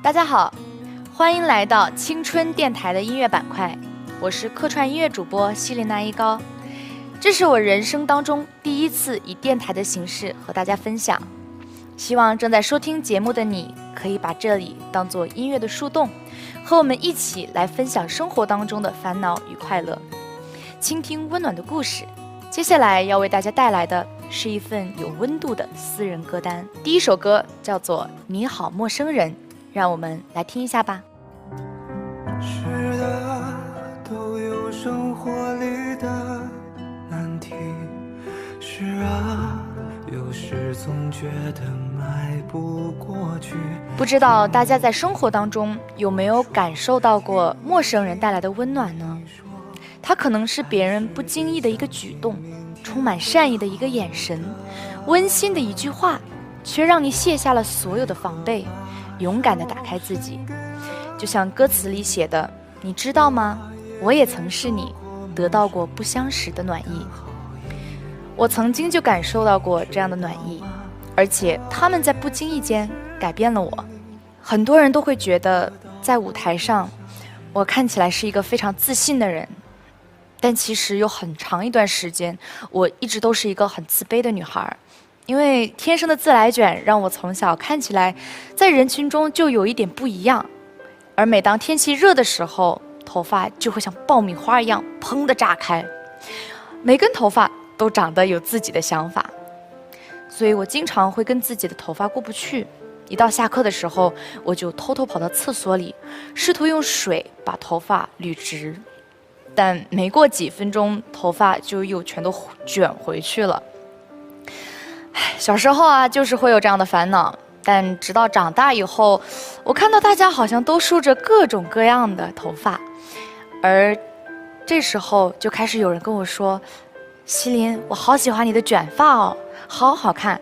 大家好，欢迎来到青春电台的音乐板块，我是客串音乐主播西林娜一高。这是我人生当中第一次以电台的形式和大家分享，希望正在收听节目的你可以把这里当作音乐的树洞，和我们一起来分享生活当中的烦恼与快乐，倾听温暖的故事。接下来要为大家带来的是一份有温度的私人歌单，第一首歌叫做《你好陌生人》，让我们来听一下吧。是的，都有生活里的难题，是啊，有时总觉得迈不过去。不知道大家在生活当中有没有感受到过陌生人带来的温暖呢？它可能是别人不经意的一个举动，充满善意的一个眼神，温馨的一句话，却让你卸下了所有的防备，勇敢地打开自己。就像歌词里写的，你知道吗？我也曾是你，得到过不相识的暖意。我曾经就感受到过这样的暖意，而且他们在不经意间改变了我。很多人都会觉得在舞台上我看起来是一个非常自信的人，但其实有很长一段时间我一直都是一个很自卑的女孩，因为天生的自来卷让我从小看起来在人群中就有一点不一样，而每当天气热的时候，头发就会像爆米花一样砰地炸开，每根头发都长得有自己的想法，所以我经常会跟自己的头发过不去。一到下课的时候，我就偷偷跑到厕所里，试图用水把头发捋直，但没过几分钟，头发就又全都卷回去了。小时候啊，就是会有这样的烦恼，但直到长大以后，我看到大家好像都梳着各种各样的头发，而这时候就开始有人跟我说：“西林，我好喜欢你的卷发哦，好好看。”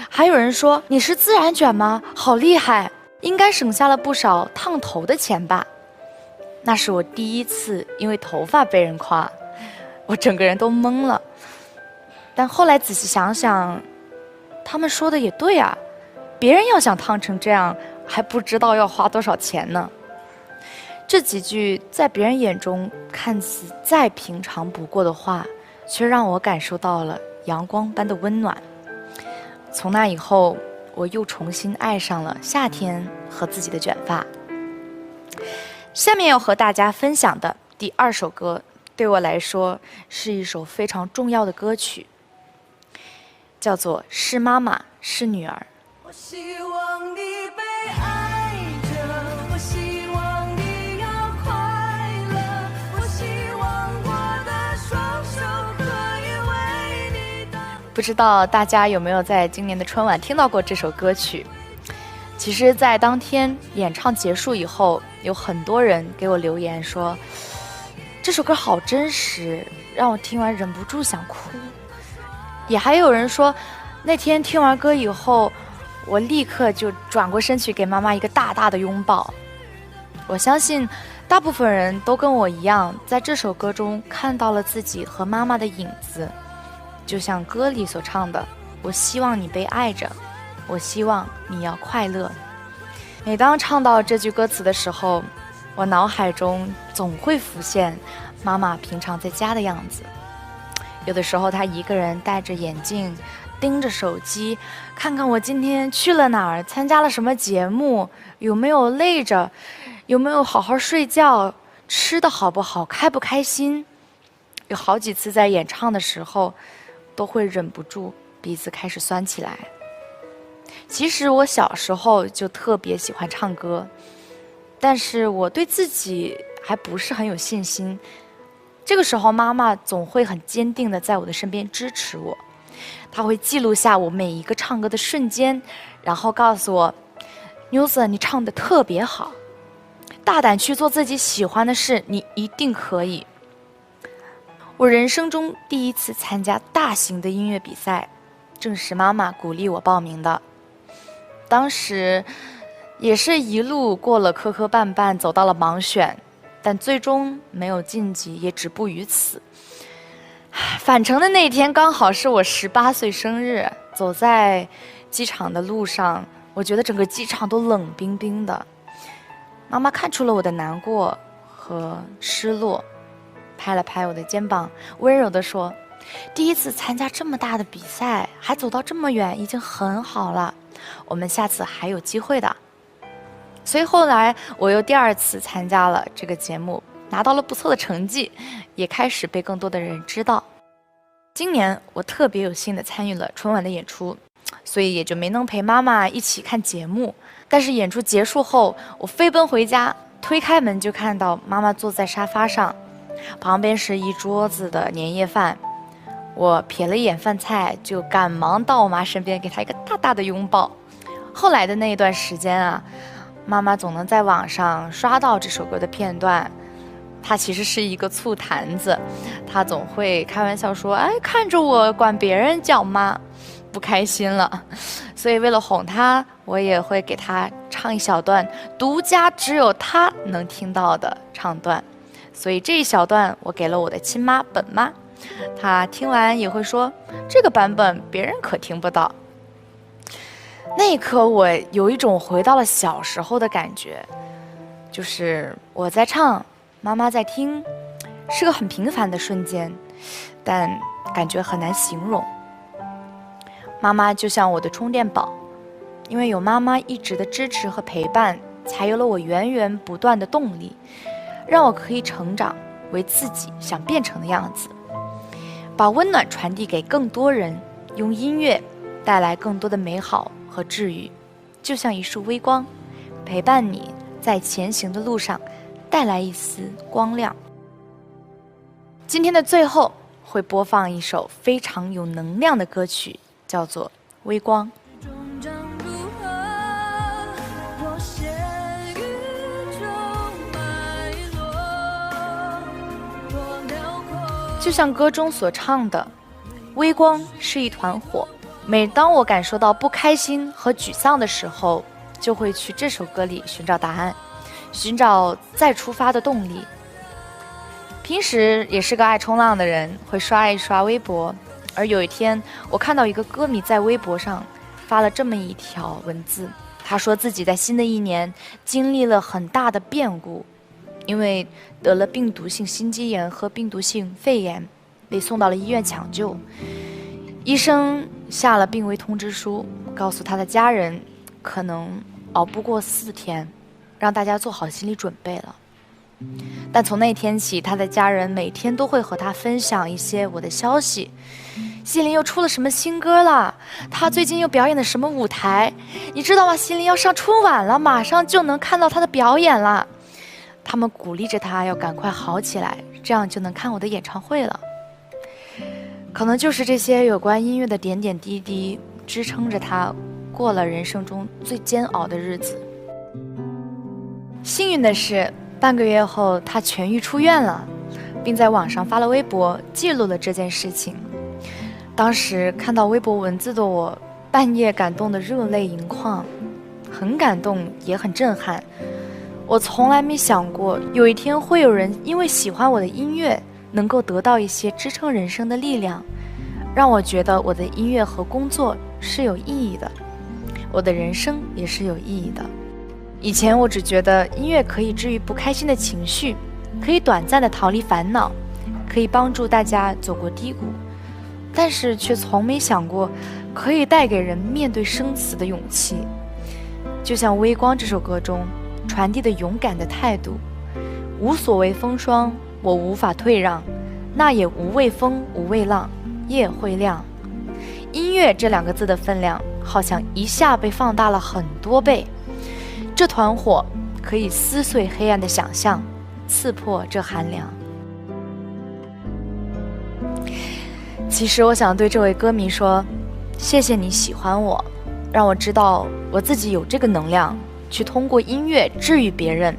还有人说：“你是自然卷吗？好厉害，应该省下了不少烫头的钱吧。”那是我第一次因为头发被人夸，我整个人都懵了。但后来仔细想想，他们说的也对啊，别人要想烫成这样，还不知道要花多少钱呢。这几句在别人眼中看似再平常不过的话，却让我感受到了阳光般的温暖。从那以后，我又重新爱上了夏天和自己的卷发。下面要和大家分享的第二首歌，对我来说是一首非常重要的歌曲，叫做《是妈妈是女儿》。我希望你被爱着，我希望你要快乐，我希望我的双手可以为你挡。不知道大家有没有在今年的春晚听到过这首歌曲？其实在当天演唱结束以后，有很多人给我留言说这首歌好真实，让我听完忍不住想哭。也还有人说那天听完歌以后，我立刻就转过身去给妈妈一个大大的拥抱。我相信大部分人都跟我一样，在这首歌中看到了自己和妈妈的影子，就像歌里所唱的：我希望你被爱着，我希望你要快乐。每当唱到这句歌词的时候，我脑海中总会浮现妈妈平常在家的样子。有的时候她一个人戴着眼镜，盯着手机，看看我今天去了哪儿，参加了什么节目，有没有累着，有没有好好睡觉，吃的好不好，开不开心。有好几次在演唱的时候，都会忍不住鼻子开始酸起来。其实我小时候就特别喜欢唱歌，但是我对自己还不是很有信心。这个时候妈妈总会很坚定地在我的身边支持我，她会记录下我每一个唱歌的瞬间，然后告诉我：妞子，你唱得特别好，大胆去做自己喜欢的事，你一定可以。我人生中第一次参加大型的音乐比赛，正是妈妈鼓励我报名的。当时也是一路过了磕磕绊绊，走到了盲选，但最终没有晋级，也止步于此。返程的那天刚好是我18岁生日，走在机场的路上，我觉得整个机场都冷冰冰的。妈妈看出了我的难过和失落，拍了拍我的肩膀，温柔地说：第一次参加这么大的比赛，还走到这么远，已经很好了，我们下次还有机会的。所以后来我又第2次参加了这个节目，拿到了不错的成绩，也开始被更多的人知道。今年我特别有幸的参与了春晚的演出，所以也就没能陪妈妈一起看节目。但是演出结束后，我飞奔回家，推开门就看到妈妈坐在沙发上，旁边是一桌子的年夜饭。我瞥了一眼饭菜，就赶忙到我妈身边，给她一个大大的拥抱。后来的那一段时间啊，妈妈总能在网上刷到这首歌的片段。她其实是一个醋坛子，她总会开玩笑说：哎，看着我管别人叫妈，不开心了。所以为了哄她，我也会给她唱一小段独家只有她能听到的唱段。所以这一小段我给了我的亲妈本妈，她听完也会说：这个版本别人可听不到。那一刻我有一种回到了小时候的感觉，就是我在唱，妈妈在听，是个很平凡的瞬间，但感觉很难形容。妈妈就像我的充电宝，因为有妈妈一直的支持和陪伴，才有了我源源不断的动力，让我可以成长为自己想变成的样子，把温暖传递给更多人，用音乐带来更多的美好和治愈，就像一束微光，陪伴你在前行的路上带来一丝光亮。今天的最后会播放一首非常有能量的歌曲，叫做《微光》。就像歌中所唱的，微光是一团火，每当我感受到不开心和沮丧的时候，就会去这首歌里寻找答案，寻找再出发的动力。平时也是个爱冲浪的人，会刷一刷微博，而有一天我看到一个歌迷在微博上发了这么一条文字，他说自己在新的一年经历了很大的变故，因为得了病毒性心肌炎和病毒性肺炎，被送到了医院抢救。医生下了病危通知书，告诉他的家人可能熬不过4天，让大家做好心理准备了。但从那天起，他的家人每天都会和他分享一些我的消息，心灵又出了什么新歌了，他最近又表演的什么舞台，你知道吗？心灵要上春晚了，马上就能看到他的表演了。他们鼓励着他要赶快好起来，这样就能看我的演唱会了。可能就是这些有关音乐的点点滴滴，支撑着他过了人生中最煎熬的日子。幸运的是，半个月后他痊愈出院了，并在网上发了微博记录了这件事情。当时看到微博文字的我，半夜感动得热泪盈眶，很感动也很震撼。我从来没想过有一天会有人因为喜欢我的音乐，能够得到一些支撑人生的力量，让我觉得我的音乐和工作是有意义的，我的人生也是有意义的。以前我只觉得音乐可以治愈不开心的情绪，可以短暂的逃离烦恼，可以帮助大家走过低谷，但是却从没想过可以带给人面对生死的勇气。就像《微光》这首歌中传递的勇敢的态度，无所谓风霜，我无法退让，那也无畏风无畏浪，夜会亮。音乐这2个字的分量好像一下被放大了很多倍，这团火可以撕碎黑暗的想象，刺破这寒凉。其实我想对这位歌迷说，谢谢你喜欢我，让我知道我自己有这个能量去通过音乐治愈别人，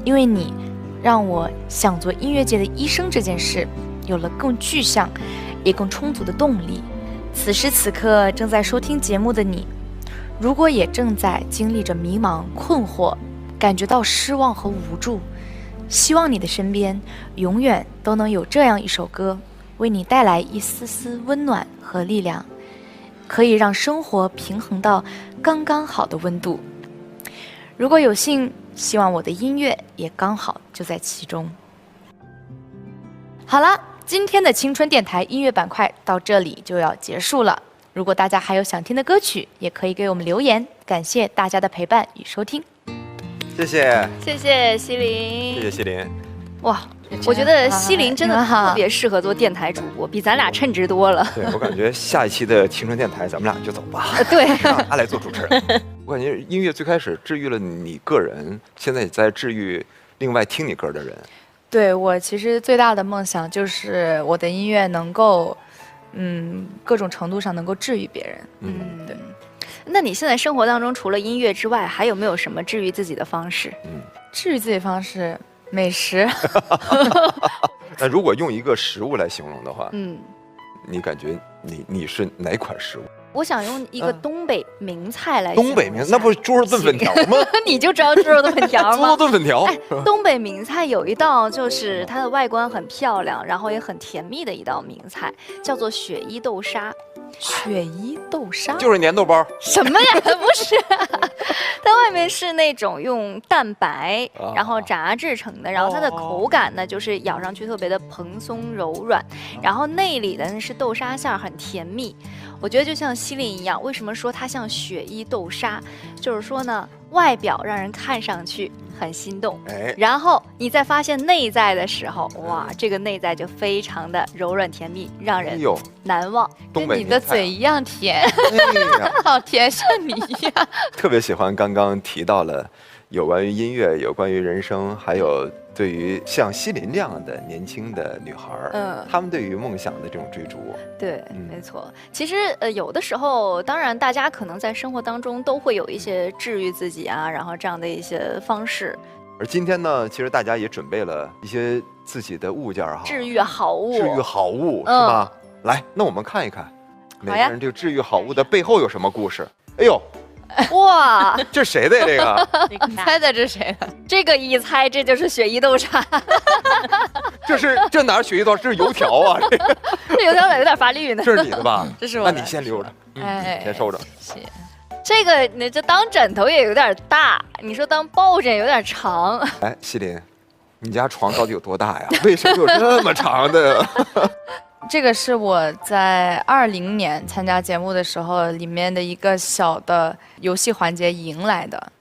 因为你让我想做音乐界的医生这件事有了更具象也更充足的动力。此时此刻正在收听节目的你，如果也正在经历着迷茫困惑，感觉到失望和无助，希望你的身边永远都能有这样一首歌，为你带来一丝丝温暖和力量，可以让生活平衡到刚刚好的温度。如果有幸希望我的音乐也刚好就在其中。好了，今天的青春电台音乐板块到这里就要结束了。如果大家还有想听的歌曲，也可以给我们留言。感谢大家的陪伴与收听。谢谢，谢谢西林，谢谢西林。哇，我觉得西林真的特别适合做电台主播，比咱俩称职多了。对，我感觉下一期的青春电台咱们俩就走吧，对，让他来做主持人。我感觉音乐最开始治愈了你个人，现在也在治愈另外听你歌的人。对，我其实最大的梦想就是我的音乐能够，各种程度上能够治愈别人。对。那你现在生活当中除了音乐之外，还有没有什么治愈自己的方式？治愈自己方式，美食。那如果用一个食物来形容的话，你感觉你是哪款食物？我想用一个东北名菜来形容。东北名那不是猪肉炖粉条吗？你就知道猪肉炖粉条吗？猪肉炖粉条。哎，东北名菜有一道就是它的外观很漂亮，然后也很甜蜜的一道名菜，叫做雪衣豆沙。雪衣豆沙就是粘豆包。什么呀？不是，它外面是那种用蛋白然后炸制成的，然后它的口感呢就是咬上去特别的蓬松柔软，然后内里的是豆沙馅儿，很甜蜜。我觉得就像西林一样，为什么说它像雪衣豆沙？就是说呢，外表让人看上去很心动，然后你在发现内在的时候，哇，这个内在就非常的柔软甜蜜，让人难忘。东北跟你的嘴一样甜，好甜，像你一样。特别喜欢刚刚提到了有关于音乐，有关于人生，还有对于像西林这样的年轻的女孩他们对于梦想的这种追逐。对，没错。其实有的时候，当然大家可能在生活当中都会有一些治愈自己啊，然后这样的一些方式。而今天呢，其实大家也准备了一些自己的物件哈，治愈好物，治愈好物是吧？来，那我们看一看每个人这个治愈好物的背后有什么故事。哎呦！哇，这是谁的呀？这个，你猜猜这是谁的？这个一猜，这就是雪衣豆沙。这哪是雪衣豆沙？这是油条啊！这油条有点发绿呢。这是你的吧？这是我的。那你先留着，先收着。谢谢。这个你这当枕头也有点大，你说当抱枕有点长。哎，西林，你家床到底有多大呀？为什么有这么长的？这个是我在2020年参加节目的时候，里面的一个小的游戏环节赢来的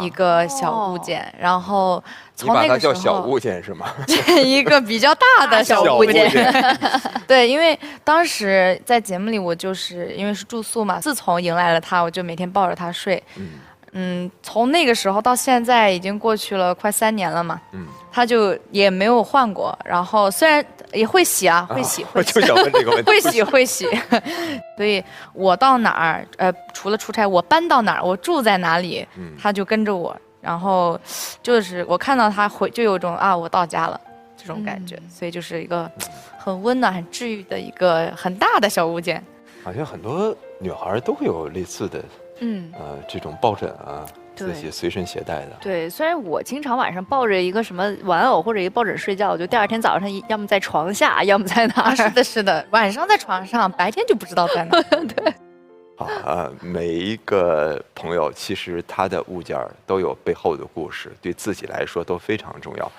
一个小物件，然后从那个时候，你把它叫小物件是吗？一个比较大的小物件。小对，因为当时在节目里，我就是因为是住宿嘛，自从迎来了它，我就每天抱着它睡。从那个时候到现在已经过去了快3年了嘛，它就也没有换过。然后虽然也会洗啊，会洗，我就想问这个问题。会洗。所以我到哪儿，除了出差，我搬到哪儿，我住在哪里，它就跟着我。然后就是我看到它就有种我到家了这种感觉。所以就是一个很温暖、很治愈的一个很大的小物件。好像很多女孩都会有类似的。这种抱枕啊，自己随身携带的。对，虽然我经常晚上抱着一个什么玩偶或者一个抱枕睡觉，我就第二天早上要么在床下，要么在哪儿。是的，晚上在床上，白天就不知道在哪儿。对。好每一个朋友其实他的物件都有背后的故事，对自己来说都非常重要。